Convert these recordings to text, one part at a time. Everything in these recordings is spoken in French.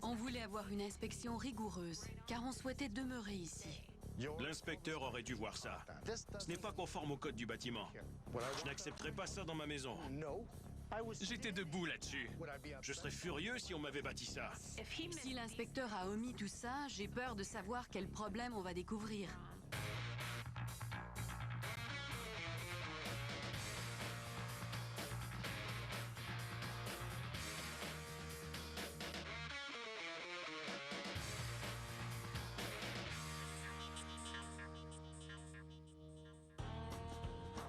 On voulait avoir une inspection rigoureuse, car on souhaitait demeurer ici. L'inspecteur aurait dû voir ça. Ce n'est pas conforme au code du bâtiment. Je n'accepterai pas ça dans ma maison. J'étais debout là-dessus. Je serais furieux si on m'avait bâti ça. Si l'inspecteur a omis tout ça, j'ai peur de savoir quel problème on va découvrir.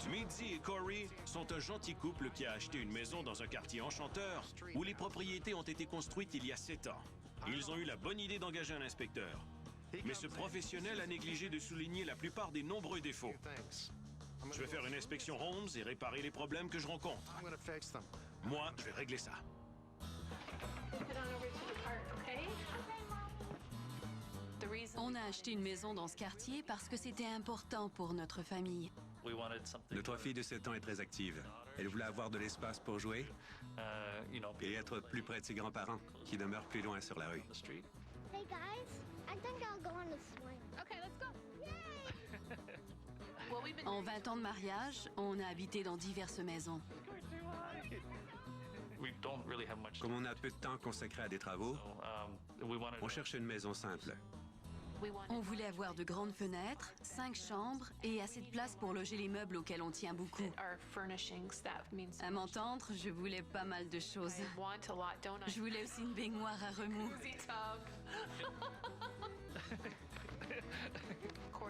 Mitzi et Corey sont un gentil couple qui a acheté une maison dans un quartier enchanteur où les propriétés ont été construites il y a 7 ans. Ils ont eu la bonne idée d'engager un inspecteur. Mais ce professionnel a négligé de souligner la plupart des nombreux défauts. Je vais faire une inspection Holmes et réparer les problèmes que je rencontre. Moi, je vais régler ça. On a acheté une maison dans ce quartier parce que c'était important pour notre famille. Notre fille de 7 ans est très active. Elle voulait avoir de l'espace pour jouer et être plus près de ses grands-parents, qui demeurent plus loin sur la rue. Hey guys, I think I'll go on a swing. Okay, let's go. Yay! En 20 ans de mariage, on a habité dans diverses maisons. Comme on a peu de temps consacré à des travaux, on cherche une maison simple. On voulait avoir de grandes fenêtres, 5 chambres et assez de place pour loger les meubles auxquels on tient beaucoup. À m'entendre, je voulais pas mal de choses. Je voulais aussi une baignoire à remous.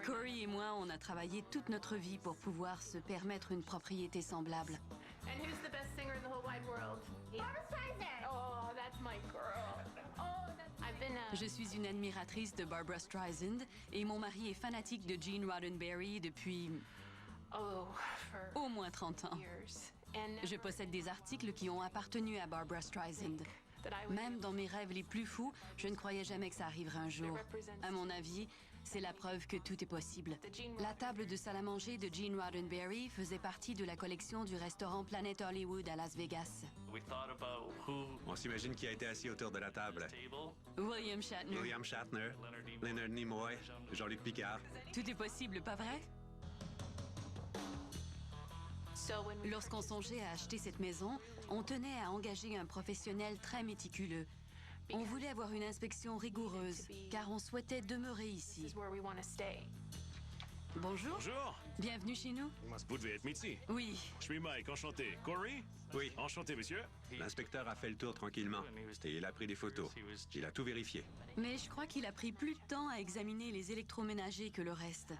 Corey et moi, on a travaillé toute notre vie pour pouvoir se permettre une propriété semblable. And who's the best singer in the whole wide world? Barbra Streisand. Oh, that's my girl. Oh, that's... I've been Je suis une admiratrice de Barbra Streisand et mon mari est fanatique de Gene Roddenberry depuis au moins 30 ans. years. And Je possède des articles qui ont appartenu à Barbra Streisand. Même dans mes rêves les plus fous, je ne croyais jamais que ça arriverait un jour. À mon avis, c'est la preuve que tout est possible. La table de salle à manger de Gene Roddenberry faisait partie de la collection du restaurant Planet Hollywood à Las Vegas. On s'imagine qui a été assis autour de la table. William Shatner. William Shatner, Leonard Nimoy, Jean-Luc Picard. Tout est possible, pas vrai? Lorsqu'on songeait à acheter cette maison, on tenait à engager un professionnel très méticuleux. On voulait avoir une inspection rigoureuse, car on souhaitait demeurer ici. is where we want to stay. Bonjour. Bonjour. Bienvenue chez nous. Vous devez être Mitzi. Oui. Je suis Mike, enchanté. Corey? Oui. Enchanté, monsieur. L'inspecteur a fait le tour tranquillement et il a pris des photos. Il a tout vérifié. Mais je crois qu'il a pris plus de temps à examiner les électroménagers que le reste.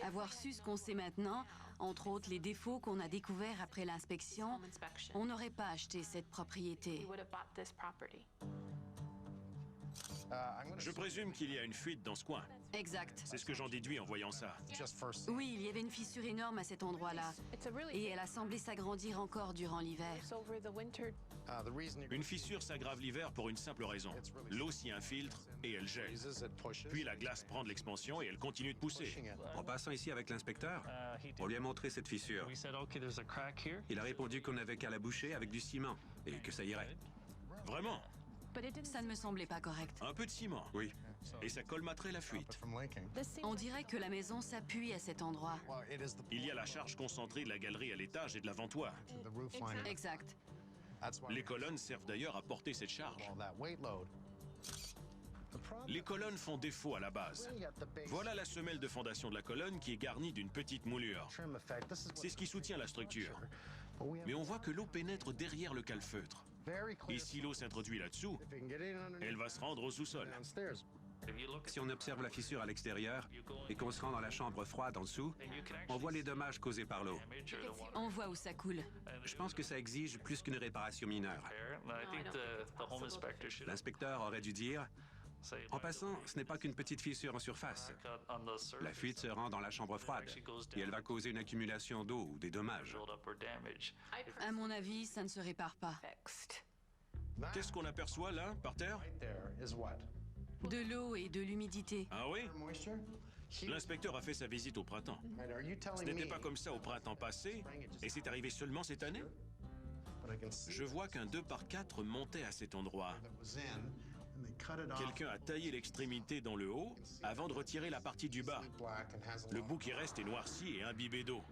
Avoir su ce qu'on sait maintenant, entre autres les défauts qu'on a découverts après l'inspection, on n'aurait pas acheté cette propriété. We would have bought this property. Je présume qu'il y a une fuite dans ce coin. Exact. C'est ce que j'en déduis en voyant ça. Oui, il y avait une fissure énorme à cet endroit-là. Et elle a semblé s'agrandir encore durant l'hiver. It's over the winter. Une fissure s'aggrave l'hiver pour une simple raison. L'eau s'y infiltre et elle gèle. Puis la glace prend de l'expansion et elle continue de pousser. En passant ici avec l'inspecteur, on lui a montré cette fissure. Il a répondu qu'on n'avait qu'à la boucher avec du ciment et que ça irait. Vraiment? Ça ne me semblait pas correct. Un peu de ciment. Oui. Et ça colmaterait la fuite. On dirait que la maison s'appuie à cet endroit. Il y a la charge concentrée de la galerie à l'étage et de l'avant-toit. Exact. Les colonnes servent d'ailleurs à porter cette charge. Les colonnes font défaut à la base. Voilà la semelle de fondation de la colonne qui est garnie d'une petite moulure. C'est ce qui soutient la structure. Mais on voit que l'eau pénètre derrière le calfeutre. Et si l'eau s'introduit là-dessous, elle va se rendre au sous-sol. Si on observe la fissure à l'extérieur et qu'on se rend dans la chambre froide en dessous, on voit les dommages causés par l'eau. On voit où ça coule. Je pense que ça exige plus qu'une réparation mineure. L'inspecteur aurait dû dire: en passant, ce n'est pas qu'une petite fissure en surface. La fuite se rend dans la chambre froide et elle va causer une accumulation d'eau ou des dommages. À mon avis, ça ne se répare pas. Qu'est-ce qu'on aperçoit là, par terre? De l'eau et de l'humidité. Ah oui? L'inspecteur a fait sa visite au printemps. Ce n'était pas comme ça au printemps passé, et c'est arrivé seulement cette année? Je vois qu'un 2x4 montait à cet endroit. Quelqu'un a taillé l'extrémité dans le haut avant de retirer la partie du bas. Le bout qui reste est noirci et imbibé d'eau.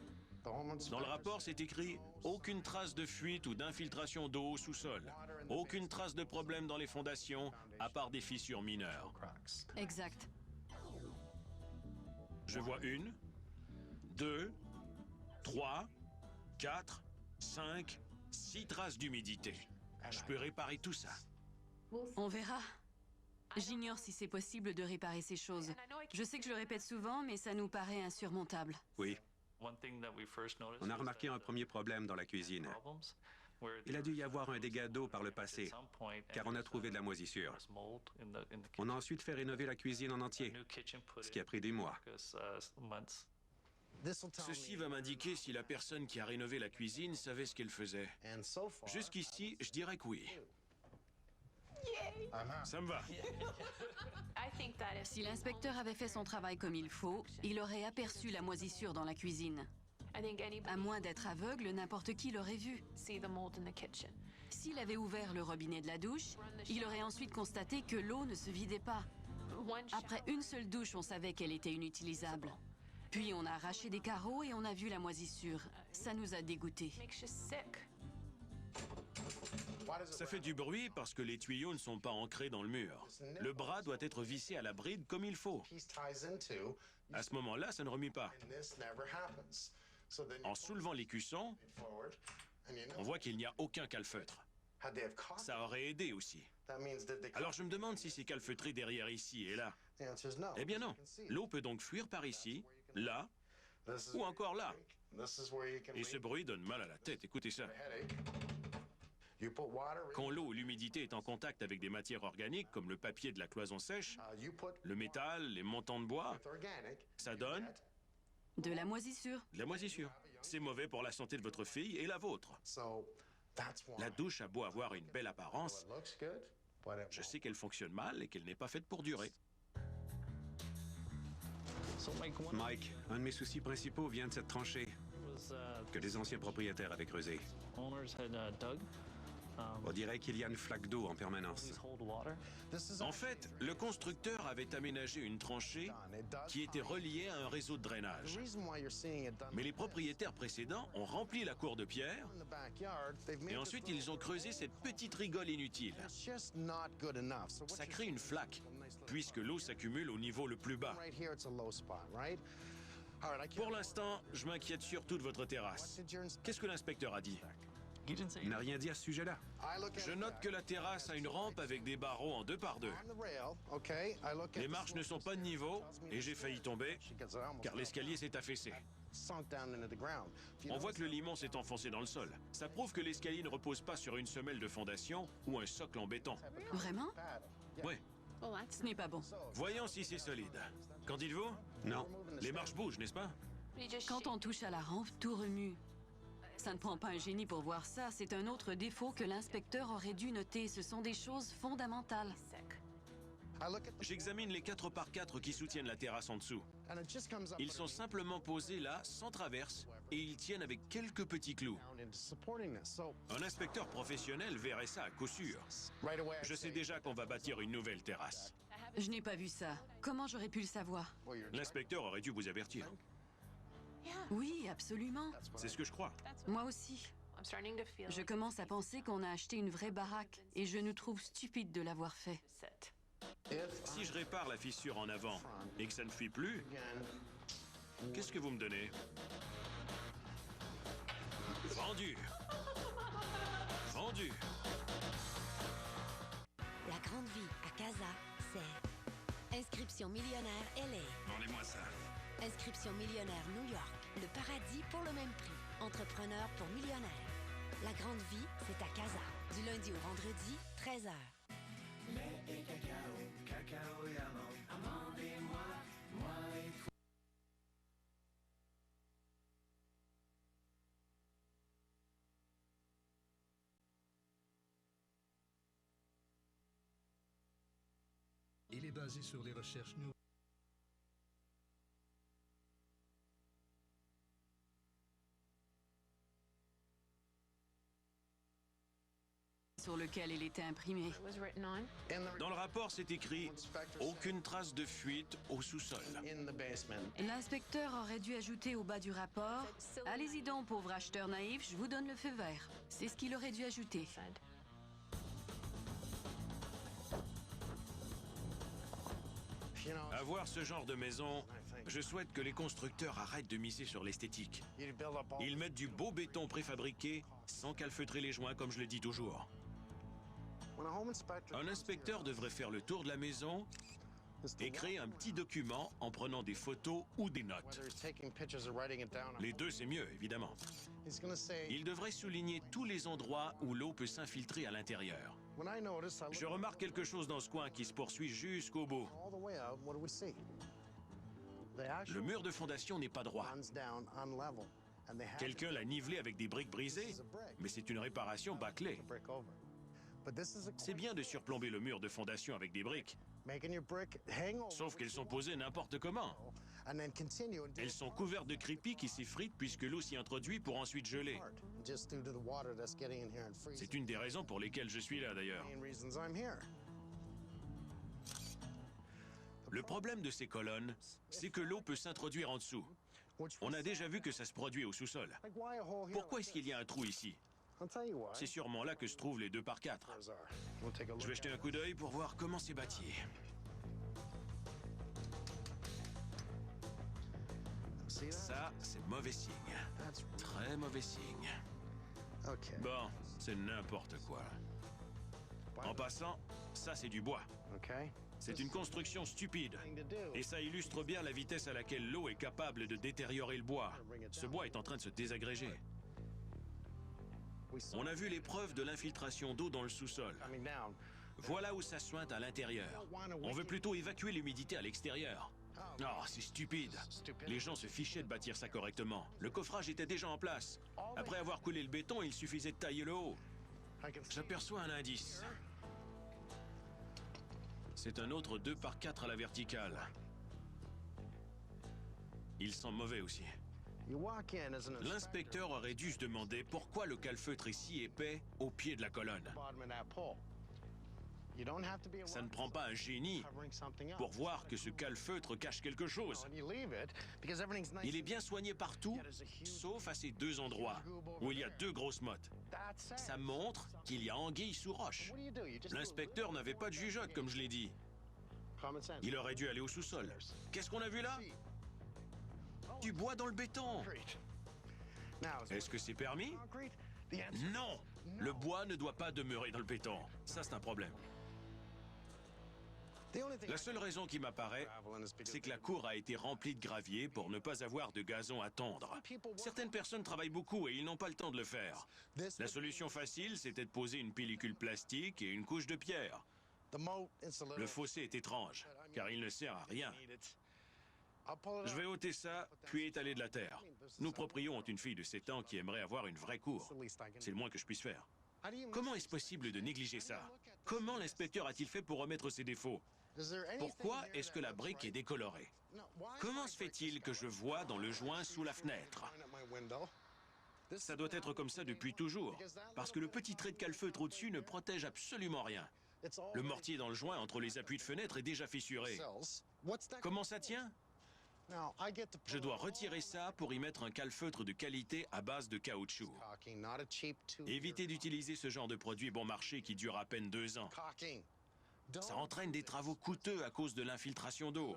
Dans le rapport, c'est écrit « Aucune trace de fuite ou d'infiltration d'eau au sous-sol. Aucune trace de problème dans les fondations, à part des fissures mineures. » Exact. Je vois 1, 2, 3, 4, 5, 6 traces d'humidité. Je peux réparer tout ça. On verra. J'ignore si c'est possible de réparer ces choses. Je sais que je le répète souvent, mais ça nous paraît insurmontable. Oui. On a remarqué un premier problème dans la cuisine. Il a dû y avoir un dégât d'eau par le passé, car on a trouvé de la moisissure. On a ensuite fait rénover la cuisine en entier, ce qui a pris des mois. Ceci va m'indiquer si la personne qui a rénové la cuisine savait ce qu'elle faisait. Jusqu'ici, je dirais que oui. Ça me va. Si l'inspecteur avait fait son travail comme il faut, il aurait aperçu la moisissure dans la cuisine. À moins d'être aveugle, n'importe qui l'aurait vu. S'il avait ouvert le robinet de la douche, il aurait ensuite constaté que l'eau ne se vidait pas. Après une seule douche, on savait qu'elle était inutilisable. Puis on a arraché des carreaux et on a vu la moisissure. Ça nous a dégoûtés. Ça fait du bruit parce que les tuyaux ne sont pas ancrés dans le mur. Le bras doit être vissé à la bride comme il faut. À ce moment-là, ça ne remue pas. En soulevant l'écusson, on voit qu'il n'y a aucun calfeutre. Ça aurait aidé aussi. Alors je me demande si c'est calfeutré derrière ici et là. Eh bien non. L'eau peut donc fuir par ici, là, ou encore là. Et ce bruit donne mal à la tête. Écoutez ça. Quand l'eau ou l'humidité est en contact avec des matières organiques, comme le papier de la cloison sèche, le métal, les montants de bois, ça donne... De la moisissure. De la moisissure. C'est mauvais pour la santé de votre fille et la vôtre. La douche a beau avoir une belle apparence, je sais qu'elle fonctionne mal et qu'elle n'est pas faite pour durer. Mike, un de mes soucis principaux vient de cette tranchée que les anciens propriétaires avaient creusée. On dirait qu'il y a une flaque d'eau en permanence. En fait, le constructeur avait aménagé une tranchée qui était reliée à un réseau de drainage. Mais les propriétaires précédents ont rempli la cour de pierre et ensuite ils ont creusé cette petite rigole inutile. Ça crée une flaque, puisque l'eau s'accumule au niveau le plus bas. Pour l'instant, je m'inquiète surtout de votre terrasse. Qu'est-ce que l'inspecteur a dit? Il n'a rien dit à ce sujet-là. Je note que la terrasse a une rampe avec des barreaux en 2 par 2. Les marches ne sont pas de niveau et j'ai failli tomber car l'escalier s'est affaissé. On voit que le limon s'est enfoncé dans le sol. Ça prouve que l'escalier ne repose pas sur une semelle de fondation ou un socle en béton. Vraiment? Oui. Ce n'est pas bon. Voyons si c'est solide. Qu'en dites-vous? Non. Les marches bougent, n'est-ce pas? Quand on touche à la rampe, tout remue. Ça ne prend pas un génie pour voir ça. C'est un autre défaut que l'inspecteur aurait dû noter. Ce sont des choses fondamentales. J'examine les 4 par 4 qui soutiennent la terrasse en dessous. Ils sont simplement posés là, sans traverse, et ils tiennent avec quelques petits clous. Un inspecteur professionnel verrait ça à coup sûr. Je sais déjà qu'on va bâtir une nouvelle terrasse. Je n'ai pas vu ça. Comment j'aurais pu le savoir? L'inspecteur aurait dû vous avertir. Oui, absolument. C'est ce que je crois. Moi aussi. Je commence à penser qu'on a acheté une vraie baraque et je nous trouve stupide de l'avoir fait. Si je répare la fissure en avant et que ça ne fuit plus, qu'est-ce que vous me donnez? Vendu! Vendu! La grande vie à Casa, c'est Inscription millionnaire LA. Vendez-moi ça. Inscription millionnaire New York. Le paradis pour le même prix. Entrepreneur pour millionnaire. La grande vie, c'est à Casa. Du lundi au vendredi, 13h. Lait et cacao, cacao et amande, amande et moi et toi. Il est basé sur les recherches nouvelles. sur lequel il était imprimé. Dans le rapport, c'est écrit « Aucune trace de fuite au sous-sol ». L'inspecteur aurait dû ajouter au bas du rapport « Allez-y donc, pauvre acheteur naïf, je vous donne le feu vert ». C'est ce qu'il aurait dû ajouter. À voir ce genre de maison, je souhaite que les constructeurs arrêtent de miser sur l'esthétique. Ils mettent du beau béton préfabriqué sans calfeutrer les joints, comme je le dis toujours. Un inspecteur devrait faire le tour de la maison et créer un petit document en prenant des photos ou des notes. Les deux, c'est mieux, évidemment. Il devrait souligner tous les endroits où l'eau peut s'infiltrer à l'intérieur. Je remarque quelque chose dans ce coin qui se poursuit jusqu'au bout. Le mur de fondation n'est pas droit. Quelqu'un l'a nivelé avec des briques brisées, mais c'est une réparation bâclée. C'est bien de surplomber le mur de fondation avec des briques, sauf qu'elles sont posées n'importe comment. Elles sont couvertes de crépi qui s'effritent puisque l'eau s'y introduit pour ensuite geler. C'est une des raisons pour lesquelles je suis là, d'ailleurs. Le problème de ces colonnes, c'est que l'eau peut s'introduire en dessous. On a déjà vu que ça se produit au sous-sol. Pourquoi est-ce qu'il y a un trou ici? C'est sûrement là que se trouvent les 2x4. Je vais jeter un coup d'œil pour voir comment c'est bâti. Ça, c'est mauvais signe. Très mauvais signe. Bon, c'est n'importe quoi. En passant, ça, c'est du bois. C'est une construction stupide. Et ça illustre bien la vitesse à laquelle l'eau est capable de détériorer le bois. Ce bois est en train de se désagréger. On a vu les preuves de l'infiltration d'eau dans le sous-sol. Voilà où ça sointe à l'intérieur. On veut plutôt évacuer l'humidité à l'extérieur. Oh, c'est stupide. Les gens se fichaient de bâtir ça correctement. Le coffrage était déjà en place. Après avoir coulé le béton, il suffisait de tailler le haut. J'aperçois un indice. C'est un autre 2x4 à la verticale. Il sent mauvais aussi. L'inspecteur aurait dû se demander pourquoi le calfeutre est si épais au pied de la colonne. Ça ne prend pas un génie pour voir que ce calfeutre cache quelque chose. Il est bien soigné partout, sauf à ces deux endroits, où il y a deux grosses mottes. Ça montre qu'il y a anguille sous roche. L'inspecteur n'avait pas de jugeote, comme je l'ai dit. Il aurait dû aller au sous-sol. Qu'est-ce qu'on a vu là? Du bois dans le béton. Est-ce que c'est permis? Non! Le bois ne doit pas demeurer dans le béton. Ça, c'est un problème. La seule raison qui m'apparaît, c'est que la cour a été remplie de gravier pour ne pas avoir de gazon à tondre. Certaines personnes travaillent beaucoup et ils n'ont pas le temps de le faire. La solution facile, c'était de poser une pellicule plastique et une couche de pierre. Le fossé est étrange, car il ne sert à rien. Je vais ôter ça, puis étaler de la terre. Nos proprios ont une fille de 7 ans qui aimerait avoir une vraie cour. C'est le moins que je puisse faire. Comment est-ce possible de négliger ça? Comment l'inspecteur a-t-il fait pour remettre ses défauts? Pourquoi est-ce que la brique est décolorée? Comment se fait-il que je vois dans le joint sous la fenêtre? Ça doit être comme ça depuis toujours, parce que le petit trait de calfeutre au-dessus ne protège absolument rien. Le mortier dans le joint entre les appuis de fenêtre est déjà fissuré. Comment ça tient? Je dois retirer ça pour y mettre un calfeutre de qualité à base de caoutchouc. Évitez d'utiliser ce genre de produit bon marché qui dure à peine 2 ans. Ça entraîne des travaux coûteux à cause de l'infiltration d'eau.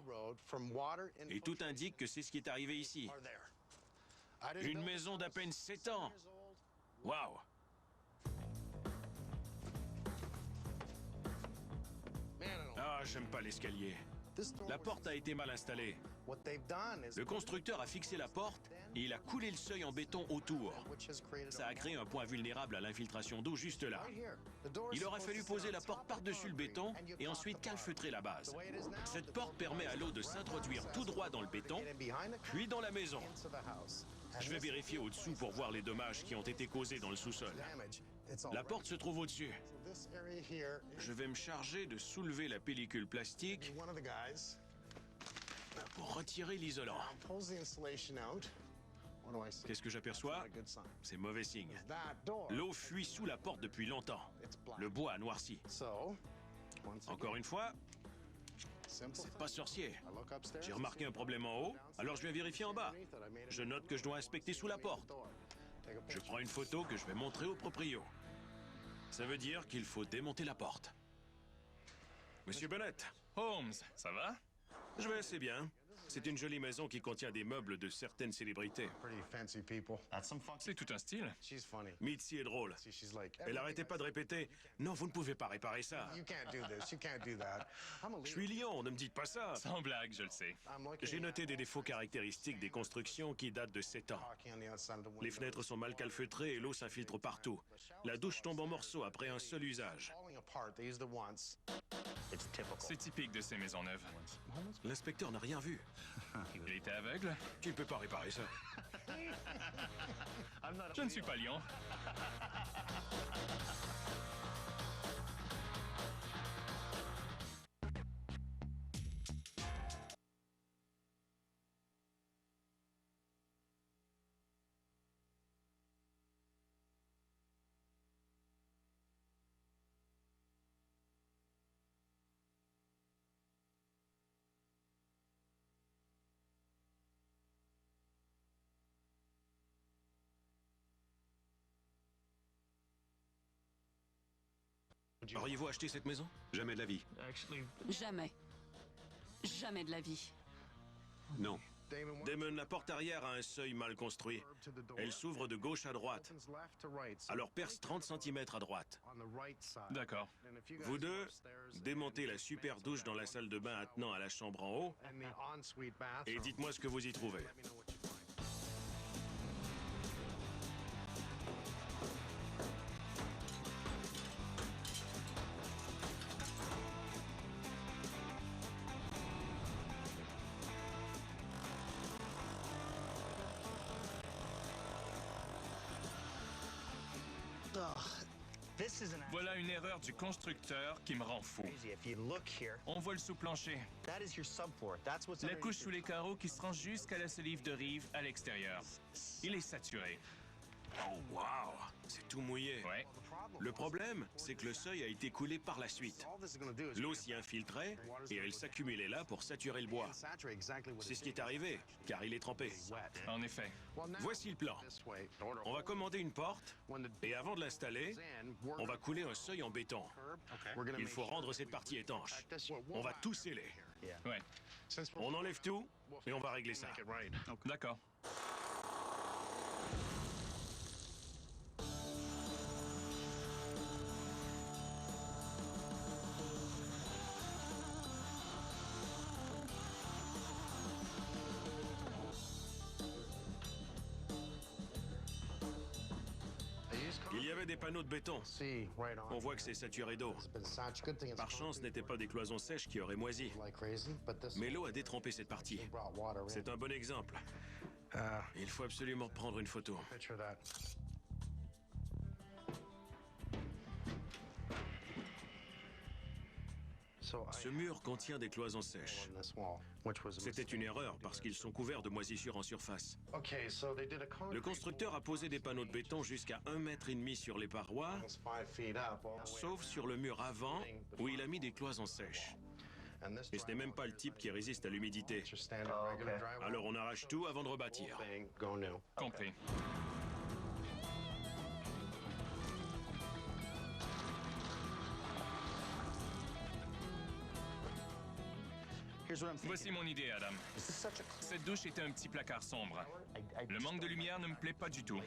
Et tout indique que c'est ce qui est arrivé ici. Une maison d'à peine 7 ans. Waouh! Ah, j'aime pas l'escalier. La porte a été mal installée. Le constructeur a fixé la porte et il a coulé le seuil en béton autour. Ça a créé un point vulnérable à l'infiltration d'eau juste là. Il aurait fallu poser la porte par-dessus le béton et ensuite calfeutrer la base. Cette porte permet à l'eau de s'introduire tout droit dans le béton, puis dans la maison. Je vais vérifier au-dessous pour voir les dommages qui ont été causés dans le sous-sol. La porte se trouve au-dessus. Je vais me charger de soulever la pellicule plastique pour retirer l'isolant. Qu'est-ce que j'aperçois? C'est mauvais signe. L'eau fuit sous la porte depuis longtemps. Le bois a noirci. Encore une fois, c'est pas sorcier. J'ai remarqué un problème en haut, alors je viens vérifier en bas. Je note que je dois inspecter sous la porte. Je prends une photo que je vais montrer au proprio. Ça veut dire qu'il faut démonter la porte. Monsieur Bennett. Holmes, ça va? Je vais assez bien. C'est une jolie maison qui contient des meubles de certaines célébrités. C'est tout un style. Mitzi est drôle. Elle arrêtait pas de répéter « Non, vous ne pouvez pas réparer ça. » Je suis lion, ne me dites pas ça. Sans blague, je le sais. J'ai noté des défauts caractéristiques des constructions qui datent de 7 ans. Les fenêtres sont mal calfeutrées et l'eau s'infiltre partout. La douche tombe en morceaux après un seul usage. C'est typique de ces maisons neuves. L'inspecteur n'a rien vu. Il était aveugle? Tu ne peux pas réparer ça. Je ne suis pas lion. Auriez-vous acheté cette maison? Jamais de la vie. Jamais. Jamais de la vie. Non. Damon, la porte arrière a un seuil mal construit. Elle s'ouvre de gauche à droite. Alors perce 30 cm à droite. D'accord. Vous deux, démontez la super douche dans la salle de bain attenant à la chambre en haut et dites-moi ce que vous y trouvez. Voilà une erreur du constructeur qui me rend fou. On voit le sous-plancher. La couche sous les carreaux qui se rend jusqu'à la solive de rive à l'extérieur. Il est saturé. Oh, wow! C'est tout mouillé. Ouais. Le problème, c'est que le seuil a été coulé par la suite. L'eau s'y infiltrait et elle s'accumulait là pour saturer le bois. C'est ce qui est arrivé, car il est trempé. En effet. Voici le plan. On va commander une porte et avant de l'installer, on va couler un seuil en béton. Il faut rendre cette partie étanche. On va tout sceller. Ouais. On enlève tout et on va régler ça. D'accord. Il y avait des panneaux de béton. On voit que c'est saturé d'eau. Par chance, ce n'étaient pas des cloisons sèches qui auraient moisi. Mais l'eau a détrempé cette partie. C'est un bon exemple. Il faut absolument prendre une photo. Ce mur contient des cloisons sèches. C'était une erreur parce qu'ils sont couverts de moisissures en surface. Le constructeur a posé des panneaux de béton jusqu'à 1,5 mètre sur les parois, sauf sur le mur avant où il a mis des cloisons sèches. Et ce n'est même pas le type qui résiste à l'humidité. Alors on arrache tout avant de rebâtir. Compris. Voici mon idée, Adam. Cette douche était un petit placard sombre. Le manque de lumière ne me plaît pas du tout.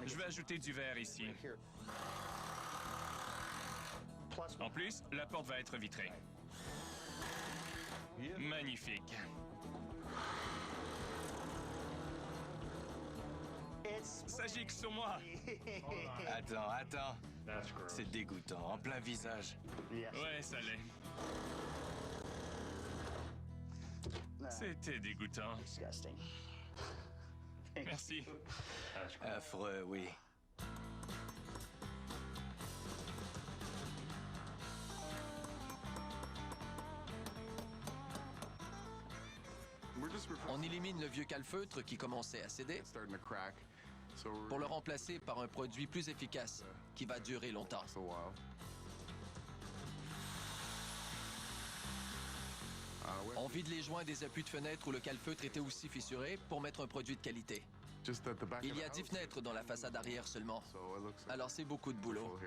Je vais ajouter du verre ici. En plus, la porte va être vitrée. Magnifique. Ça gicle sur moi. Attends. C'est dégoûtant, en plein visage. Ouais, ça l'est. C'était dégoûtant. Merci. Affreux, oui. On élimine le vieux calfeutre qui commençait à céder pour le remplacer par un produit plus efficace qui va durer longtemps. On vide les joints des appuis de fenêtre où le calfeutre était aussi fissuré pour mettre un produit de qualité. Il y a 10 fenêtres dans la façade arrière seulement. Alors c'est beaucoup de boulot.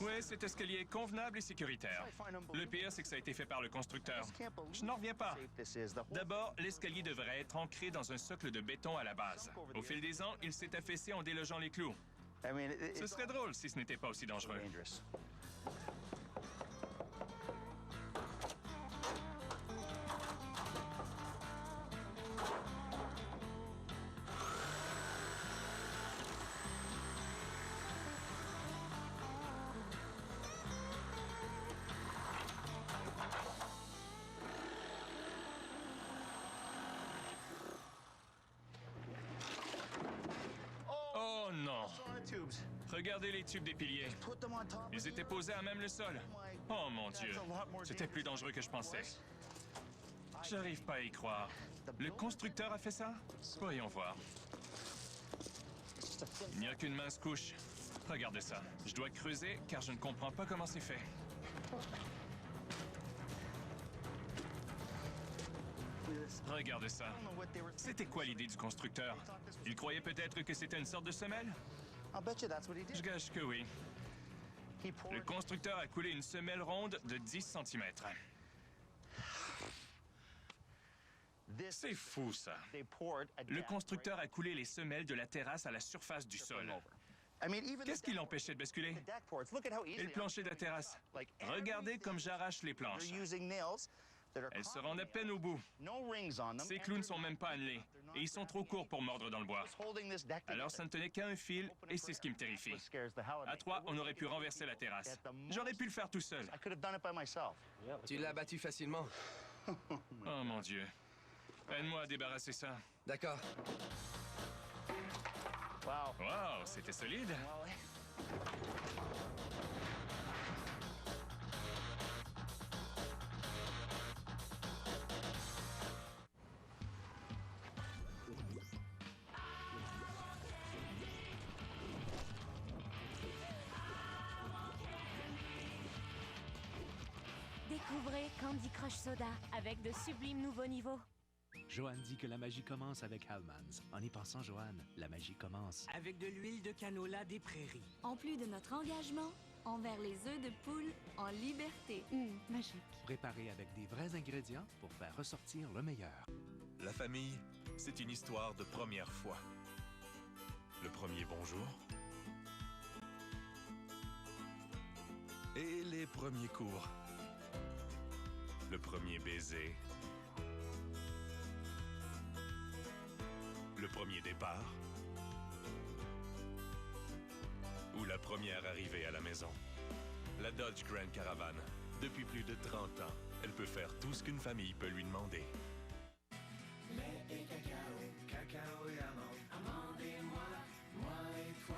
Oui, cet escalier est convenable et sécuritaire. Le pire, c'est que ça a été fait par le constructeur. Je n'en reviens pas. D'abord, l'escalier devrait être ancré dans un socle de béton à la base. Au fil des ans, il s'est affaissé en délogeant les clous. Ce serait drôle si ce n'était pas aussi dangereux. Oh non! Regardez les tubes des piliers. Ils étaient posés à même le sol. Oh mon Dieu! C'était plus dangereux que je pensais. J'arrive pas à y croire. Le constructeur a fait ça? Voyons voir. Il n'y a qu'une mince couche. Regardez ça. Je dois creuser car je ne comprends pas comment c'est fait. Regardez ça. C'était quoi l'idée du constructeur? Il croyait peut-être que c'était une sorte de semelle? Je gage que oui. Le constructeur a coulé une semelle ronde de 10 cm. C'est fou, ça. Le constructeur a coulé les semelles de la terrasse à la surface du sol. Qu'est-ce qui l'empêchait de basculer? Et le plancher de la terrasse. Regardez comme j'arrache les planches. Elles se rendent à peine au bout. Ces clous ne sont même pas annelés. Et ils sont trop courts pour mordre dans le bois. Alors ça ne tenait qu'à un fil, et c'est ce qui me terrifie. À 3, on aurait pu renverser la terrasse. J'aurais pu le faire tout seul. Tu l'as battu facilement. Oh mon Dieu. Aide-moi à débarrasser ça. D'accord. Wow, c'était solide. Découvrez Candy Crush Soda avec de sublimes nouveaux niveaux. Joanne dit que la magie commence avec Hellmann's. En y pensant, Joanne, la magie commence. Avec de l'huile de canola des prairies. En plus de notre engagement envers les œufs de poule en liberté. Magique. Préparé avec des vrais ingrédients pour faire ressortir le meilleur. La famille, c'est une histoire de première fois. Le premier bonjour. Et les premiers cours. Le premier baiser. Le premier départ. Ou la première arrivée à la maison. La Dodge Grand Caravan. Depuis plus de 30 ans, elle peut faire tout ce qu'une famille peut lui demander. Lait et cacao, cacao et amande. Amande et moi, moi et toi.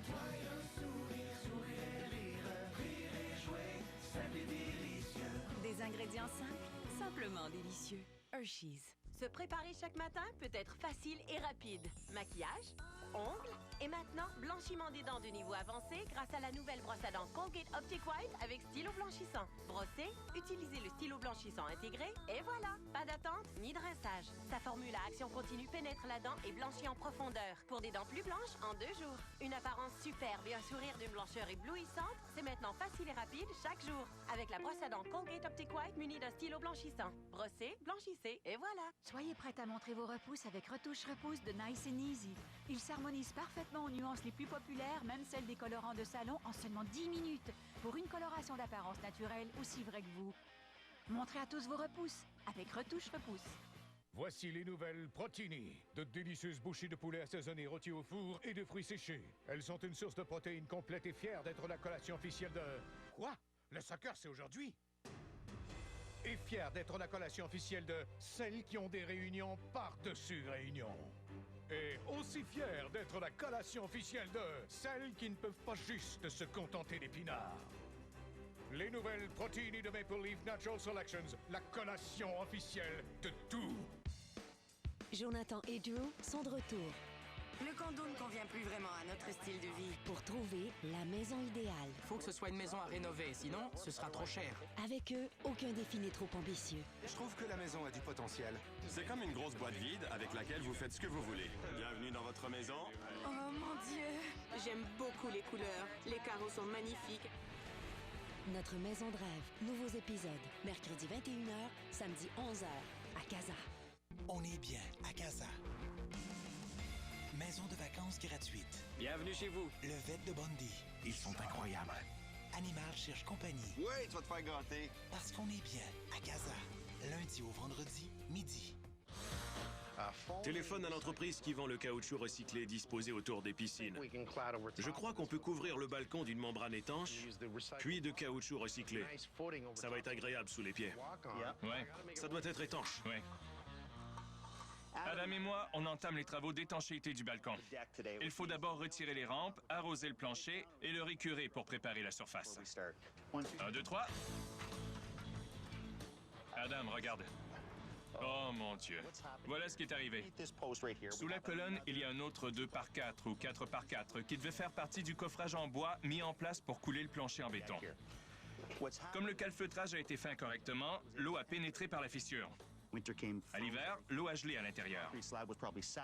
Toi et un sourire, sourire et rire et jouer, simple et délicieux. Des ingrédients simples, simplement délicieux. Hershey's. Se préparer chaque matin peut être facile et rapide. Maquillage, ongles et maintenant blanchiment des dents de niveau avancé grâce à la nouvelle brosse à dents Colgate Optic White avec stylo blanchissant. Brossez, utilisez le stylo blanchissant intégré et voilà, pas d'attente ni de rinçage. Sa formule à action continue pénètre la dent et blanchit en profondeur pour des dents plus blanches en 2 jours. Une apparence superbe et un sourire d'une blancheur éblouissante, c'est maintenant facile et rapide chaque jour avec la brosse à dents Colgate Optic White munie d'un stylo blanchissant. Brossez, blanchissez et voilà. Soyez prête à montrer vos repousses avec Retouche Repousse de Nice and Easy. Ils s'harmonisent parfaitement aux nuances les plus populaires, même celles des colorants de salon, en seulement 10 minutes, pour une coloration d'apparence naturelle aussi vraie que vous. Montrez à tous vos repousses avec Retouche Repousse. Voici les nouvelles Protini, de délicieuses bouchées de poulet assaisonnées rôties au four et de fruits séchés. Elles sont une source de protéines complète et fière d'être la collation officielle de... Quoi? Le soccer, c'est aujourd'hui? est fier d'être la collation officielle de celles qui ont des réunions par-dessus réunions. Et aussi fier d'être la collation officielle de celles qui ne peuvent pas juste se contenter d'épinards. Les nouvelles Protini de Maple Leaf Natural Selections, la collation officielle de tout. Jonathan et Drew sont de retour. Le condo ne convient plus vraiment à notre style de vie. Pour trouver la maison idéale. Faut que ce soit une maison à rénover, sinon ce sera trop cher. Avec eux, aucun défi n'est trop ambitieux. Je trouve que la maison a du potentiel. C'est comme une grosse boîte vide avec laquelle vous faites ce que vous voulez. Bienvenue dans votre maison. Oh mon Dieu! J'aime beaucoup les couleurs. Les carreaux sont magnifiques. Notre maison de rêve. Nouveaux épisodes. Mercredi 21h, samedi 11h. À Casa. On est bien à Casa. Maison de vacances gratuite. Bienvenue chez vous. Le Vet de Bundy. Ils sont incroyables. Animal cherche compagnie. Oui, tu vas te faire gâter. Parce qu'on est bien à Casa. Lundi au vendredi, midi. Téléphone à l'entreprise qui vend le caoutchouc recyclé disposé autour des piscines. Je crois qu'on peut couvrir le balcon d'une membrane étanche, puis de caoutchouc recyclé. Ça va être agréable sous les pieds. Ouais. Ça doit être étanche. Ouais. Adam et moi, on entame les travaux d'étanchéité du balcon. Il faut d'abord retirer les rampes, arroser le plancher et le récurer pour préparer la surface. 1, 2, 3. Adam, regarde. Oh mon Dieu. Voilà ce qui est arrivé. Sous la colonne, il y a un autre 2x4 ou 4x4 qui devait faire partie du coffrage en bois mis en place pour couler le plancher en béton. Comme le calfeutrage a été fait incorrectement, l'eau a pénétré par la fissure. À l'hiver, l'eau a gelé à l'intérieur.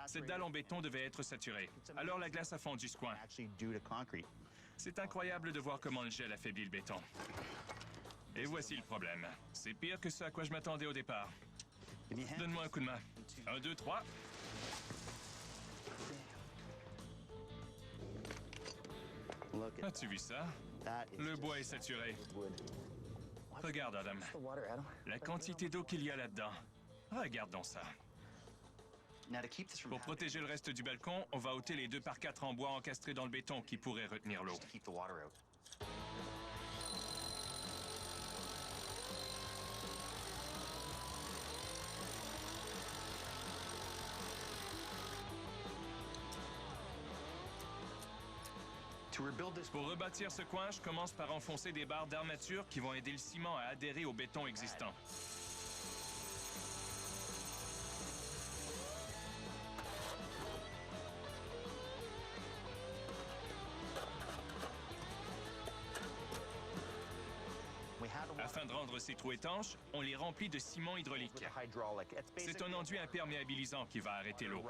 Cette dalle en béton devait être saturée. Alors la glace a fondu ce coin. C'est incroyable de voir comment le gel affaiblit le béton. Et voici le problème. C'est pire que ce à quoi je m'attendais au départ. Donne-moi un coup de main. 1, 2, 3. As-tu vu ça? Le bois est saturé. Regarde, Adam. La quantité d'eau qu'il y a là-dedans. Regardons ça. Pour protéger le reste du balcon, on va ôter les 2x4 en bois encastrés dans le béton qui pourraient retenir l'eau. Pour rebâtir ce coin, je commence par enfoncer des barres d'armature qui vont aider le ciment à adhérer au béton existant. Afin de rendre ces trous étanches, on les remplit de ciment hydraulique. C'est un enduit imperméabilisant qui va arrêter l'eau.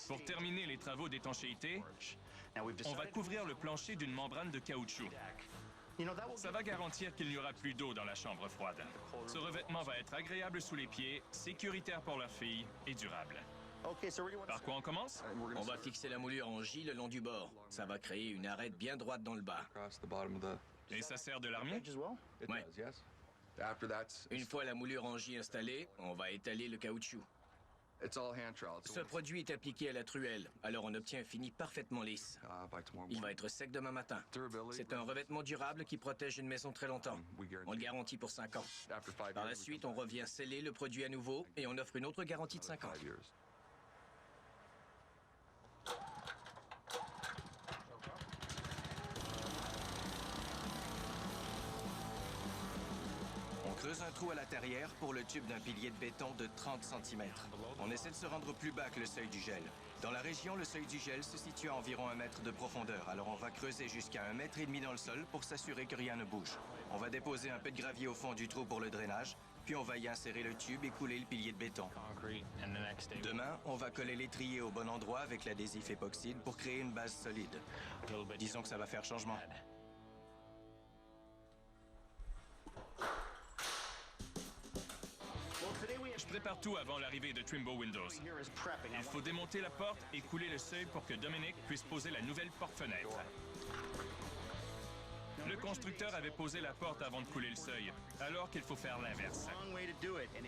Pour terminer les travaux d'étanchéité, on va couvrir le plancher d'une membrane de caoutchouc. Ça va garantir qu'il n'y aura plus d'eau dans la chambre froide. Ce revêtement va être agréable sous les pieds, sécuritaire pour leur fille et durable. Par quoi on commence? On va fixer la moulure en J le long du bord. Ça va créer une arête bien droite dans le bas. Et ça sert de larmier? Ouais. Une fois la moulure en J installée, on va étaler le caoutchouc. Ce produit est appliqué à la truelle, alors on obtient un fini parfaitement lisse. Il va être sec demain matin. C'est un revêtement durable qui protège une maison très longtemps. On le garantit pour 5 ans. Par la suite, on revient sceller le produit à nouveau et on offre une autre garantie de 5 ans. On creuse un trou à l'intérieur pour le tube d'un pilier de béton de 30 cm. On essaie de se rendre plus bas que le seuil du gel. Dans la région, le seuil du gel se situe à environ 1 mètre de profondeur, alors on va creuser jusqu'à 1,5 mètre dans le sol pour s'assurer que rien ne bouge. On va déposer un peu de gravier au fond du trou pour le drainage, puis on va y insérer le tube et couler le pilier de béton. Demain, on va coller l'étrier au bon endroit avec l'adhésif époxyde pour créer une base solide. Disons que ça va faire changement. Je prépare tout avant l'arrivée de Trimbo Windows. Il faut démonter la porte et couler le seuil pour que Dominic puisse poser la nouvelle porte-fenêtre. Le constructeur avait posé la porte avant de couler le seuil, alors qu'il faut faire l'inverse.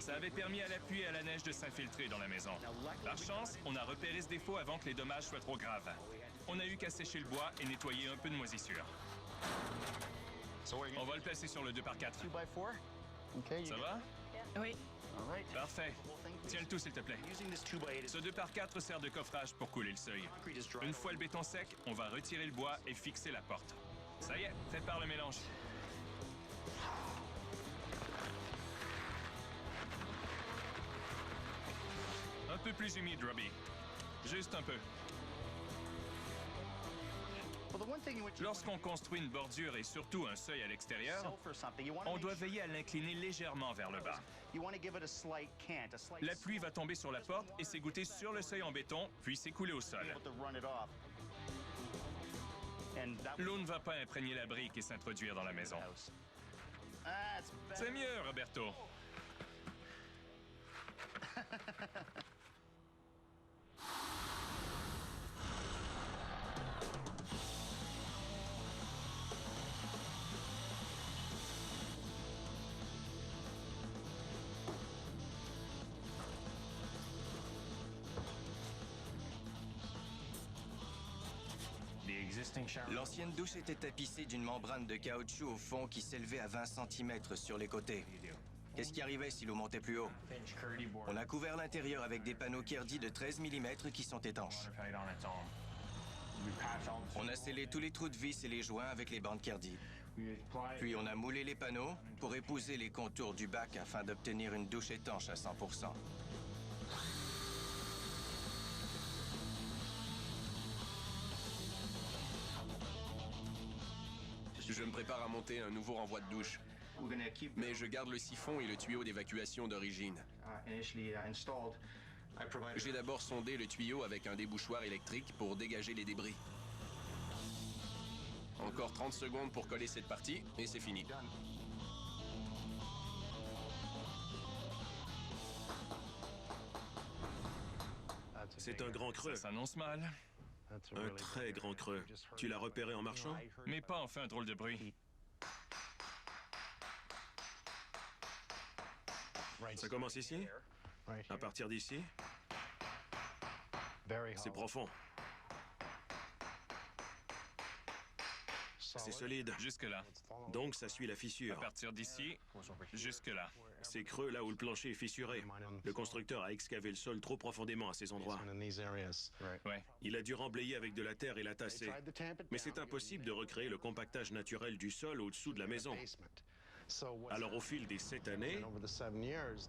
Ça avait permis à la pluie et à la neige de s'infiltrer dans la maison. Par chance, on a repéré ce défaut avant que les dommages soient trop graves. On a eu qu'à sécher le bois et nettoyer un peu de moisissure. On va le placer sur le 2x4. Ça va? Oui. Parfait. Tiens-le tout, s'il te plaît. Ce 2x4 sert de coffrage pour couler le seuil. Une fois le béton sec, on va retirer le bois et fixer la porte. Ça y est, prépare le mélange. Un peu plus humide, Robbie. Juste un peu. Lorsqu'on construit une bordure et surtout un seuil à l'extérieur, on doit veiller à l'incliner légèrement vers le bas. La pluie va tomber sur la porte et s'égoutter sur le seuil en béton, puis s'écouler au sol. L'eau ne va pas imprégner la brique et s'introduire dans la maison. C'est mieux, Roberto. L'ancienne douche était tapissée d'une membrane de caoutchouc au fond qui s'élevait à 20 cm sur les côtés. Qu'est-ce qui arrivait si l'eau montait plus haut? On a couvert l'intérieur avec des panneaux Kerdi de 13 mm qui sont étanches. On a scellé tous les trous de vis et les joints avec les bandes Kerdi. Puis on a moulé les panneaux pour épouser les contours du bac afin d'obtenir une douche étanche à 100%. Je me prépare à monter un nouveau renvoi de douche. Mais je garde le siphon et le tuyau d'évacuation d'origine. J'ai d'abord sondé le tuyau avec un débouchoir électrique pour dégager les débris. Encore 30 secondes pour coller cette partie, et c'est fini. C'est un grand creux. Ça s'annonce mal. Un très grand creux. Tu l'as repéré en marchant? Mais pas en fait un drôle de bruit. Ça commence ici? À partir d'ici? C'est profond. C'est solide. Jusque-là. Donc, ça suit la fissure. À partir d'ici, jusque-là. C'est creux là où le plancher est fissuré. Le constructeur a excavé le sol trop profondément à ces endroits. Ouais. Il a dû remblayer avec de la terre et la tasser. Mais c'est impossible de recréer le compactage naturel du sol au-dessous de la maison. Alors, au fil des 7 années,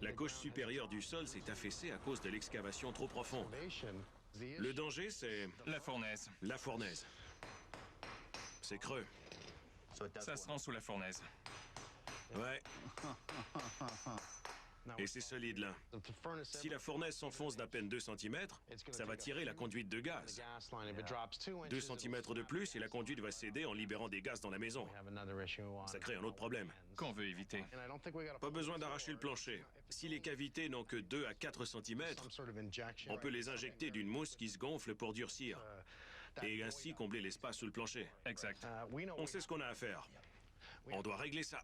la couche supérieure du sol s'est affaissée à cause de l'excavation trop profonde. Le danger, c'est... La fournaise. La fournaise. C'est creux. Ça se rend sous la fournaise. Ouais. Et c'est solide, là. Si la fournaise s'enfonce d'à peine 2 cm, ça va tirer la conduite de gaz. 2 cm de plus et la conduite va céder en libérant des gaz dans la maison. Ça crée un autre problème. Qu'on veut éviter. Pas besoin d'arracher le plancher. Si les cavités n'ont que 2 à 4 cm, on peut les injecter d'une mousse qui se gonfle pour durcir. Et ainsi combler l'espace sous le plancher. Exact. On sait ce qu'on a à faire. On doit régler ça.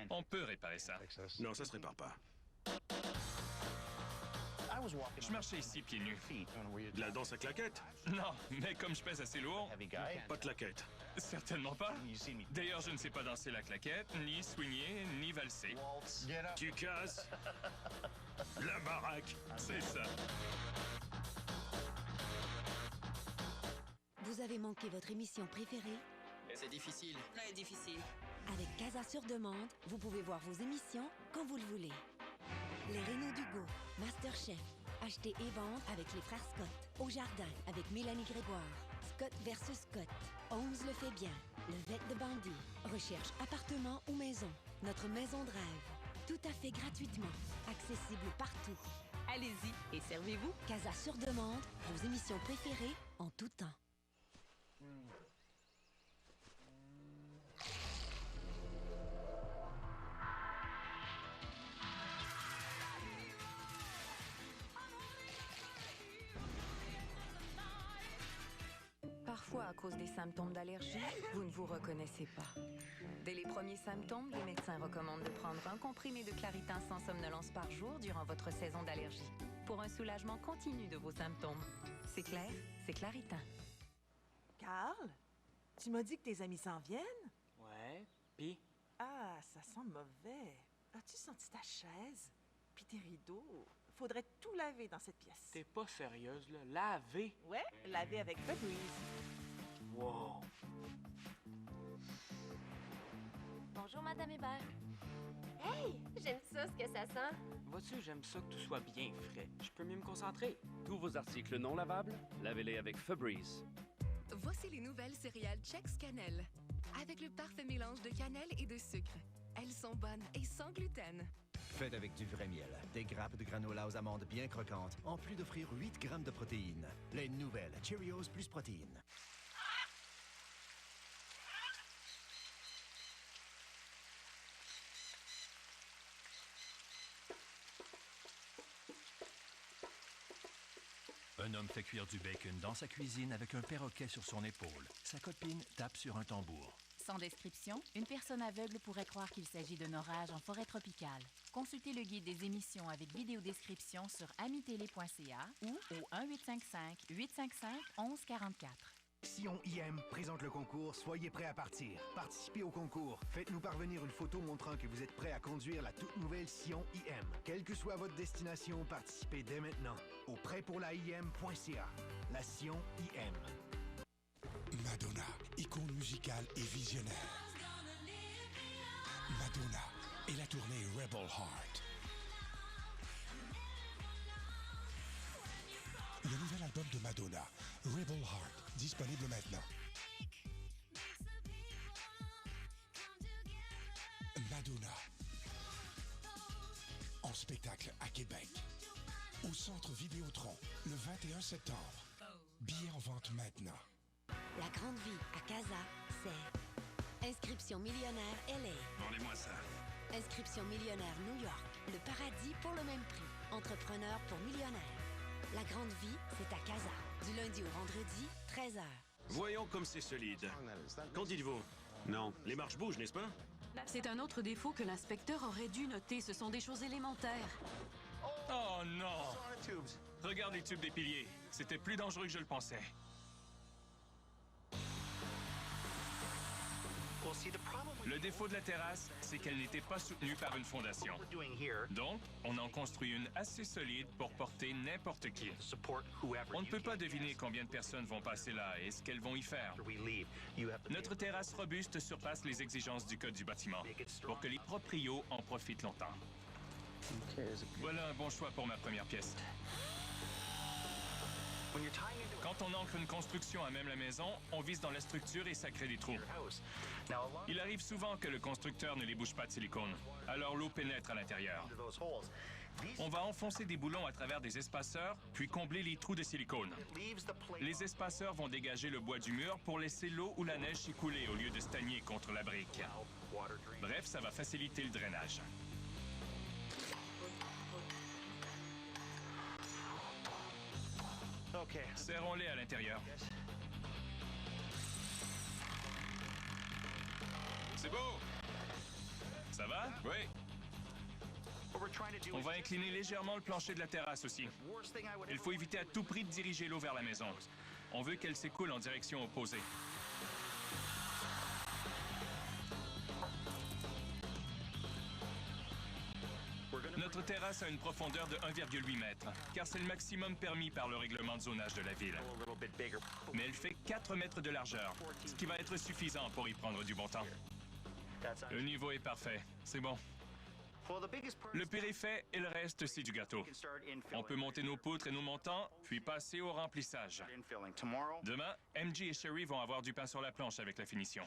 On peut réparer ça. Non, ça se répare pas. Je marchais ici pieds nus. De la danse à claquettes? Non, mais comme je pèse assez lourd... Pas de claquettes. Certainement pas. D'ailleurs, je ne sais pas danser la claquette, ni swinguer, ni valser. Tu casses la baraque. C'est ça. Vous avez manqué votre émission préférée? C'est difficile. Très difficile. Avec Casa sur demande, vous pouvez voir vos émissions quand vous le voulez. Les Rénaux d'Hugo, Masterchef, acheter et vendre avec les frères Scott. Au jardin avec Mélanie Grégoire. Scott versus Scott. Holmes le fait bien. Le vet de Bandit. Recherche appartement ou maison. Notre maison de rêve. Tout à fait gratuitement. Accessible partout. Allez-y et servez-vous. Casa sur demande, vos émissions préférées en tout temps. Parfois, à cause des symptômes d'allergie, vous ne vous reconnaissez pas. Dès les premiers symptômes, les médecins recommandent de prendre un comprimé de Claritin sans somnolence par jour durant votre saison d'allergie, pour un soulagement continu de vos symptômes. C'est clair, c'est Claritin. Carl, tu m'as dit que tes amis s'en viennent? Ouais, Puis? Ah, ça sent mauvais. As-tu senti ta chaise? Puis tes rideaux? Faudrait tout laver dans cette pièce. T'es pas sérieuse, là? Laver? Ouais, laver avec Febreze. Wow! Bonjour, Madame Hébert. Hey! J'aime ça, ce que ça sent. Vois-tu, j'aime ça que tout soit bien frais. Je peux mieux me concentrer. Tous vos articles non lavables, lavez-les avec Febreze. Voici les nouvelles céréales Chex Cannelle. Avec le parfait mélange de cannelle et de sucre. Elles sont bonnes et sans gluten. Faites avec du vrai miel, des grappes de granola aux amandes bien croquantes, en plus d'offrir 8 grammes de protéines. Les nouvelles Cheerios plus protéines. Un homme fait cuire du bacon dans sa cuisine avec un perroquet sur son épaule. Sa copine tape sur un tambour. Sans description, une personne aveugle pourrait croire qu'il s'agit d'un orage en forêt tropicale. Consultez le guide des émissions avec vidéodescription sur amitélé.ca ou au 1-855-855-1144. Sion IM présente le concours Soyez prêts à partir. Participez au concours. Faites-nous parvenir une photo montrant que vous êtes prêts à conduire la toute nouvelle Sion IM. Quelle que soit votre destination, participez dès maintenant au prêtpourlaim.ca. La Sion IM. Madonna, icône musicale et visionnaire. Madonna et la tournée Rebel Heart. Le nouvel album de Madonna, Rebel Heart, disponible maintenant. Madonna. En spectacle à Québec. Au Centre Vidéotron, le 21 septembre. Billets en vente maintenant. La grande vie à Casa, c'est Inscription millionnaire LA. Vendez-moi ça. Inscription millionnaire New York. Le paradis pour le même prix. Entrepreneur pour millionnaire. La grande vie, c'est à Casa. Du lundi au vendredi, 13h. Voyons comme c'est solide. Qu'en dites-vous? Non, les marches bougent, n'est-ce pas? C'est un autre défaut que l'inspecteur aurait dû noter. Ce sont des choses élémentaires. Oh non! Regarde les tubes des piliers. C'était plus dangereux que je le pensais. Le défaut de la terrasse, c'est qu'elle n'était pas soutenue par une fondation. Donc, on en construit une assez solide pour porter n'importe qui. On ne peut pas deviner combien de personnes vont passer là et ce qu'elles vont y faire. Notre terrasse robuste surpasse les exigences du code du bâtiment pour que les proprios en profitent longtemps. Voilà un bon choix pour ma première pièce. Quand on ancre une construction à même la maison, on vise dans la structure et ça crée des trous. Il arrive souvent que le constructeur ne les bouge pas de silicone, alors l'eau pénètre à l'intérieur. On va enfoncer des boulons à travers des espaceurs, puis combler les trous de silicone. Les espaceurs vont dégager le bois du mur pour laisser l'eau ou la neige s'écouler au lieu de stagner contre la brique. Bref, ça va faciliter le drainage. Serrons-les à l'intérieur. C'est beau! Ça va? Oui. On va incliner légèrement le plancher de la terrasse aussi. Il faut éviter à tout prix de diriger l'eau vers la maison. On veut qu'elle s'écoule en direction opposée. Notre terrasse a une profondeur de 1,8 mètres, car c'est le maximum permis par le règlement de zonage de la ville. Mais elle fait 4 mètres de largeur, ce qui va être suffisant pour y prendre du bon temps. Le niveau est parfait, c'est bon. Le pire est fait et le reste, c'est du gâteau. On peut monter nos poutres et nos montants, puis passer au remplissage. Demain, MJ et Sherry vont avoir du pain sur la planche avec la finition.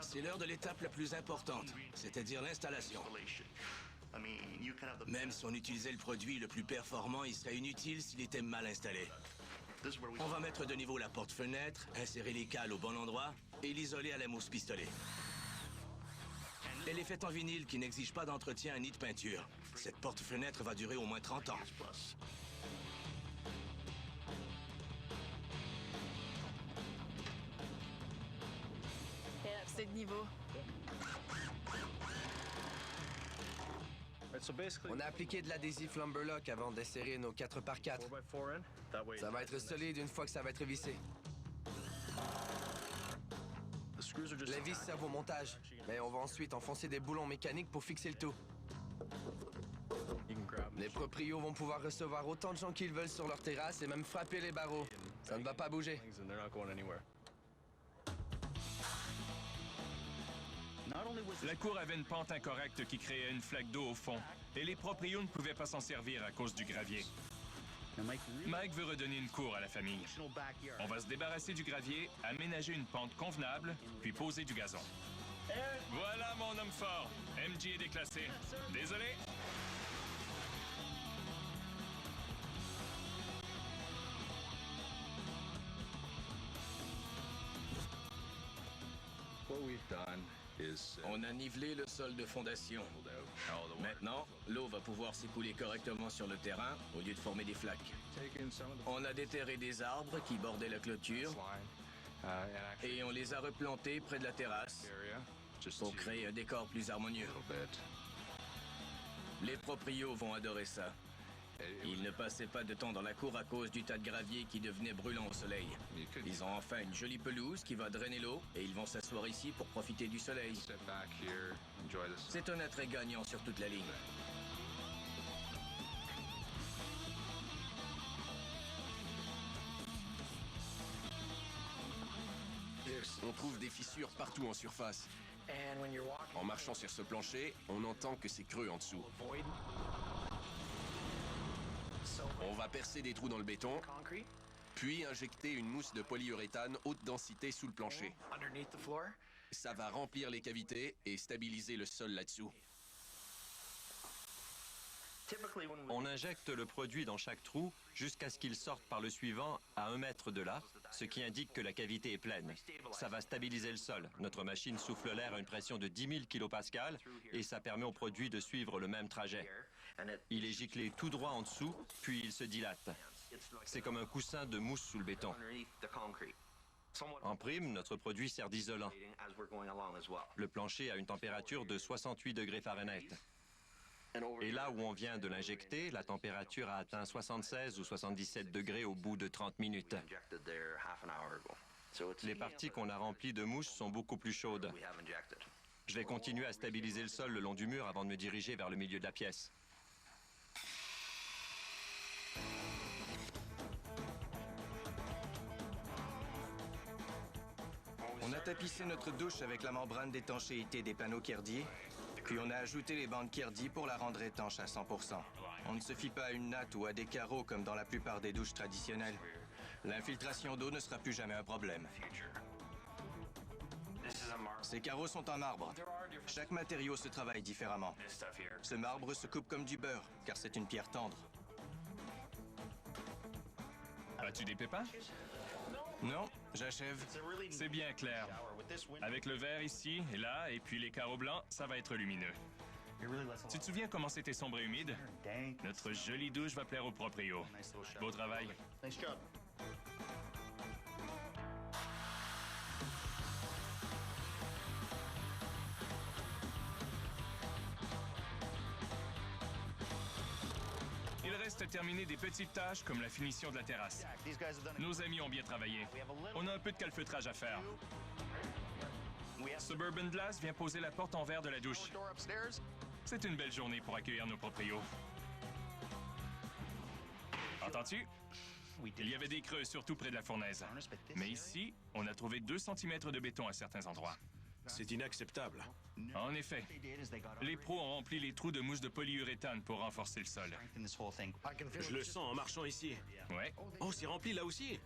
C'est l'heure de l'étape la plus importante, c'est-à-dire l'installation. Même si on utilisait le produit le plus performant, il serait inutile s'il était mal installé. On va mettre de niveau la porte-fenêtre, insérer les cales au bon endroit et l'isoler à la mousse pistolet. Elle est faite en vinyle qui n'exige pas d'entretien ni de peinture. Cette porte-fenêtre va durer au moins 30 ans. C'est de niveau. On a appliqué de l'adhésif Lumberlock avant d'insérer nos 4x4. Ça va être solide une fois que ça va être vissé. Les vis servent au montage, mais on va ensuite enfoncer des boulons mécaniques pour fixer le tout. Les proprios vont pouvoir recevoir autant de gens qu'ils veulent sur leur terrasse et même frapper les barreaux. Ça ne va pas bouger. La cour avait une pente incorrecte qui créait une flaque d'eau au fond, et les proprios ne pouvaient pas s'en servir à cause du gravier. Mike veut redonner une cour à la famille. On va se débarrasser du gravier, aménager une pente convenable, puis poser du gazon. Voilà mon homme fort. MJ est déclassé. Désolé. On a nivelé le sol de fondation. Maintenant, l'eau va pouvoir s'écouler correctement sur le terrain au lieu de former des flaques. On a déterré des arbres qui bordaient la clôture et on les a replantés près de la terrasse pour créer un décor plus harmonieux. Les proprios vont adorer ça. Ils ne passaient pas de temps dans la cour à cause du tas de gravier qui devenait brûlant au soleil. Ils ont enfin une jolie pelouse qui va drainer l'eau et ils vont s'asseoir ici pour profiter du soleil. C'est un attrait gagnant sur toute la ligne. On trouve des fissures partout en surface. En marchant sur ce plancher, on entend que c'est creux en dessous. On va percer des trous dans le béton, puis injecter une mousse de polyuréthane haute densité sous le plancher. Ça va remplir les cavités et stabiliser le sol là-dessous. On injecte le produit dans chaque trou jusqu'à ce qu'il sorte par le suivant à 1 mètre de là, ce qui indique que la cavité est pleine. Ça va stabiliser le sol. Notre machine souffle l'air à une pression de 10 000 kPa et ça permet au produit de suivre le même trajet. Il est giclé tout droit en dessous, puis il se dilate. C'est comme un coussin de mousse sous le béton. En prime, notre produit sert d'isolant. Le plancher a une température de 68 degrés Fahrenheit. Et là où on vient de l'injecter, la température a atteint 76 ou 77 degrés au bout de 30 minutes. Les parties qu'on a remplies de mousse sont beaucoup plus chaudes. Je vais continuer à stabiliser le sol le long du mur avant de me diriger vers le milieu de la pièce. On a tapissé notre douche avec la membrane d'étanchéité des panneaux Kerdier, puis on a ajouté les bandes Kerdier pour la rendre étanche à 100%. On ne se fie pas à une natte ou à des carreaux comme dans la plupart des douches traditionnelles. L'infiltration d'eau ne sera plus jamais un problème. Ces carreaux sont en marbre. Chaque matériau se travaille différemment. Ce marbre se coupe comme du beurre, car c'est une pierre tendre. As-tu des pépins? Non, j'achève. C'est bien clair. Avec le vert ici et là, et puis les carreaux blancs, ça va être lumineux. Tu te souviens comment c'était sombre et humide? Notre jolie douche va plaire aux proprios. Beau travail. Il reste à terminer des petites tâches comme la finition de la terrasse. Nos amis ont bien travaillé. On a un peu de calfeutrage à faire. Suburban Glass vient poser la porte en verre de la douche. C'est une belle journée pour accueillir nos proprios. Entends-tu? Il y avait des creux, surtout près de la fournaise. Mais ici, on a trouvé 2 cm de béton à certains endroits. C'est inacceptable. En effet. Les pros ont rempli les trous de mousse de polyuréthane pour renforcer le sol. Je le sens en marchant ici. Ouais. Oh, c'est rempli là aussi?